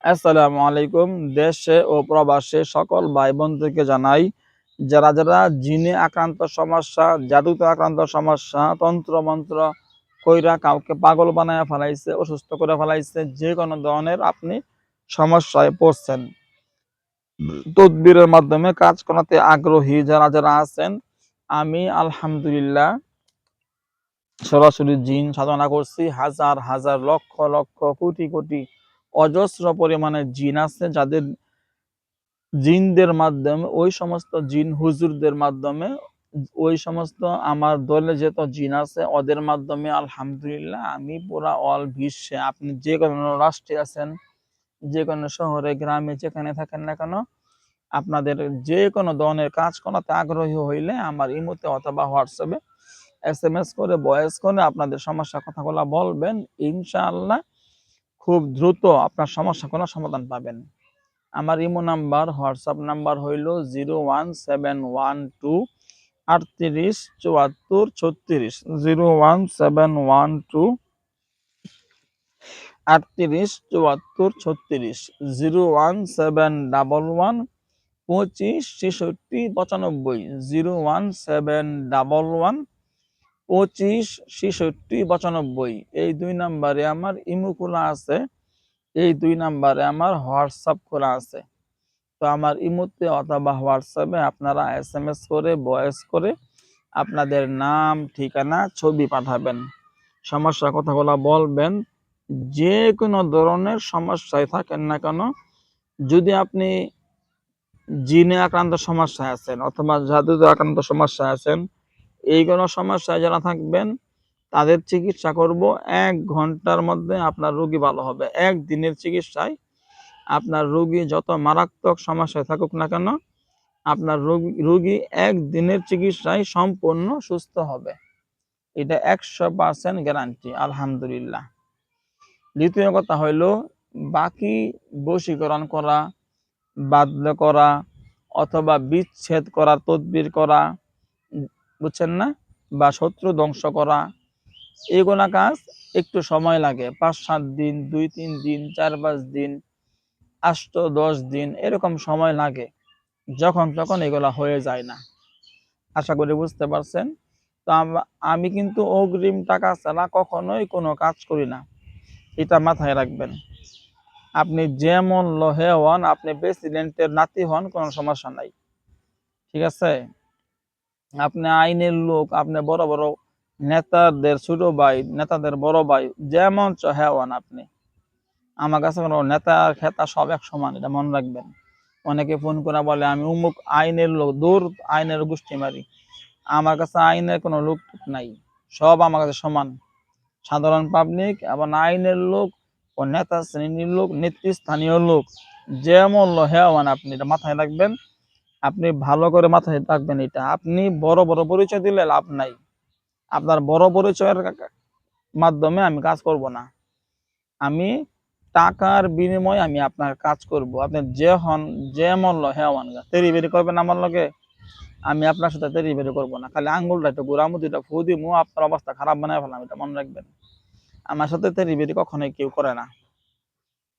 আসসালামু আলাইকুম। দেশে ও প্রবাসে সকল ভাই বোনদেরকে জানাই, যারা যারা জিনে আক্রান্ত সমস্যা, জাদুতে আক্রান্ত সমস্যা, তন্ত্র মন্ত্র কইরা কাউকে পাগল বানায় ফেলাইছে, অসুস্থ করে ফেলাইছে, যে কোনো ধরনের আপনি সমস্যায় পড়ছেন, তদবিরের মাধ্যমে কাজ করাতে আগ্রহী যারা যারা আছেন, আমি আলহামদুলিল্লাহ সরাসরি জিন সাধনা করছি। হাজার হাজার লক্ষ লক্ষ কোটি কোটি অজস্র পরিমাণে জিন আছে, যাদের জিনদের মাধ্যমে ওই সমস্ত জিন হুজুরদের মাধ্যমে ওই সমস্ত আমার দলে যত জিন আছে ওদের মাধ্যমে আলহামদুলিল্লাহ আমি পুরা অল বিশ্বে, আপনি যে কোনো রাষ্ট্রে আছেন, যে কোনো শহরে গ্রামে যেখানে থাকেন না কেন, আপনাদের যে কোনো ধরনের কাজ করাতে আগ্রহী হইলে আমার ইমোতে অথবা হোয়াটসঅ্যাপে SMS করে ভয়েস করে আপনাদের সমস্যার কথাগুলো বলবেন। ইনশাআল্লাহ খুব দ্রুত আপনার সমস্যাগুলো সমাধান পাবেন। আমার ইমো নাম্বার, হোয়াটসঅ্যাপ নাম্বার হইল 01712 38 74 36, 01712 38 74 36, 01711 25 66 95, 01711 25 66 95। এই দুই নাম্বারে আমার ইমো খোলা আছে, এই দুই নাম্বারে আমার হোয়াটসঅ্যাপ খোলা আছে। তো আমার ইমোতে অথবা হোয়াটসঅ্যাপে আপনারা SMS করে ভয়েস করে আপনাদের নাম, ঠিকানা, ছবি পাঠাবেন, সমস্যার কথাগুলো বলবেন। যে কোনো ধরনের সমস্যায় থাকেন না কেন, যদি আপনি জিনে আক্রান্ত সমস্যায় আছেন অথবা জাদুতে আক্রান্ত সমস্যায় আছেন, এই কোনো সমস্যায় যারা থাকবেন তাদের চিকিৎসা করব 1 ঘন্টার মধ্যে। আপনার রোগী ভালো হবে। একদিনের চিকিৎসায় আপনার রোগী যত মারাত্মক সমস্যায় থাকুক না কেন, আপনার রোগী একদিনের চিকিৎসায় সম্পূর্ণ সুস্থ হবে। এটা 100% গ্যারান্টি আলহামদুলিল্লাহ। দ্বিতীয় কথা হইল, বাকি বশীকরণ করা, বাধ্য করা অথবা বিচ্ছেদ করার তদবির করা, বুঝছেন না, বা শত্রু ধ্বংস করা, এগুলা কাজ একটু সময় লাগে। 5-7 দিন, 2-3 দিন, 4-5 দিন, 8-10 দিন এরকম সময় লাগে। যখন তখন এগুলা হয়ে যায় না। আশা করি বুঝতে পারছেন। তো আমি কিন্তু অগ্রিম টাকা ছাড়া কখনোই কোনো কাজ করি না, এটা মাথায় রাখবেন। আপনি যেমন লোহে হন, আপনি প্রেসিডেন্টের নাতি হন, কোনো সমস্যা নাই, ঠিক আছে? আপনি আইনের লোক, আপনি বড় বড় নেতাদের ছোট ভাই, নেতাদের বড় ভাই, যেমন চাহে হন আপনি। আমার কাছে কোনো নেতা আর খেতা সব এক সমান, এটা মনে রাখবেন। অনেকে ফোন করে বলে আমি উমুক আইনের লোক, দূর, আইনের গোষ্ঠী মারি। আমার কাছে আইনের কোনো লোক নাই, সব আমার কাছে সমান। সাধারণ পাবলিক এবং আইনের লোক ও নেতা শ্রেণীর লোক, নেতৃস্থানীয় লোক, যেমন হেওয়ান আপনি, এটা মাথায় রাখবেন। আপনি ভালো করে মাথায় রাখবেন এটা। আপনি বড় বড় পরিচয় দিলে লাভ নাই। আপনার বড় পরিচয়ের মাধ্যমে আমি কাজ করব না। আমি টাকার বিনিময়ে আমি আপনার কাজ করব। আপনি যে হন, যেমন হেওয়ান তেরি বেরি করবেন আমার লগে, আমি আপনার সাথে তেরি বেরি করবো না। খালি আঙ্গুলটা একটু ঘুরামু, দুইটা ফু দিমু, আপনার অবস্থা খারাপ বানায় ফেলাম, এটা মনে রাখবেন। আমার সাথে তেরি বেরি কখনোই কেউ করে না।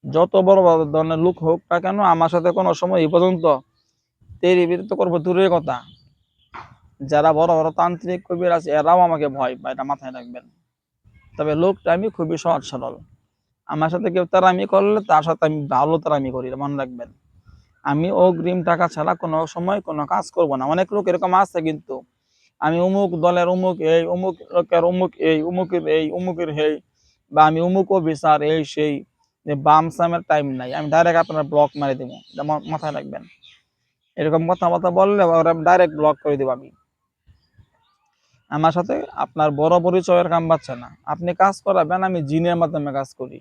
যত বড় বড় ধরনের লোক হোক না কেন, আমার সাথে কোনো সময় এই পর্যন্ত তেরি বেরি তো করবো দূরের কথা। যারা বড় বড় তান্ত্রিক কবির আছে এরাও আমাকে ভয় পায়, এটা মাথায় রাখবেন। তবে লোকটা আমি খুবই সহজ সরল। আমার সাথে কেউ তারামি করলে তার সাথে আমি ভালো তারামি করি, এটা মনে রাখবেন। আমি অগ্রিম টাকা ছাড়া কোনো সময় কোনো কাজ করব না। অনেক লোক এরকম আছে, কিন্তু আমি অমুক দলের অমুক এই, অমুক লোকের অমুক এই, অমুকের এই, অমুকের এই, বা আমি অমুক অফিসার এই সেই, যে বাম সামের টাইম নাই, আমি ডাইরেক্ট আপনার ব্লক মারি দেবো, এটা মাথায় রাখবেন। এরকম কথাবার্তা বললে ওরা ডাইরেক্ট ব্লক করে দেবো আমি। আমার সাথে আপনার বড় পরিচয়ের কাম পাচ্ছে না। আপনি কাজ করাবেন, আমি জিনের মাধ্যমে কাজ করি,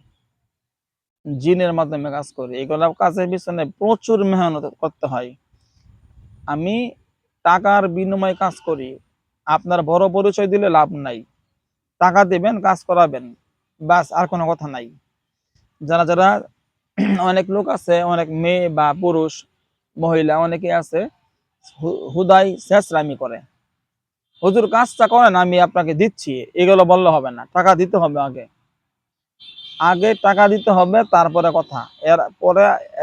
জিনের মাধ্যমে কাজ করি। এগুলো কাজের পিছনে প্রচুর মেহনত করতে হয়। আমি টাকার বিনিময়ে কাজ করি। আপনার বড় পরিচয় দিলে লাভ নাই। টাকা দিবেন, কাজ করাবেন, বাস, আর কোনো কথা নাই। যারা যারা অনেক লোক আছে, অনেক মেয়ে বা পুরুষ মহিলা অনেকে আছে হুদাই শেষরামি করে, হুজুর কাজটা করেন, আমি আপনাকে দিচ্ছি, এগুলো বললে হবে না, টাকা দিতে হবে আগে। আগে টাকা দিতে হবে, তারপরে কথা।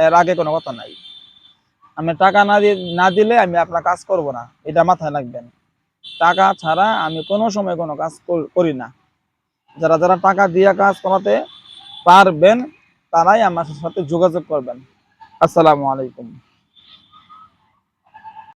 এর আগে কোনো কথা নাই। আমি টাকা না দিলে আমি আপনার কাজ করব না, এটা মাথায় রাখবেন। টাকা ছাড়া আমি কোনো সময় কোনো কাজ করি না। যারা যারা টাকা দিয়ে কাজ করাতে পারবেন তারাই আমার সাথে যোগাযোগ করবেন। আসসালামু আলাইকুম।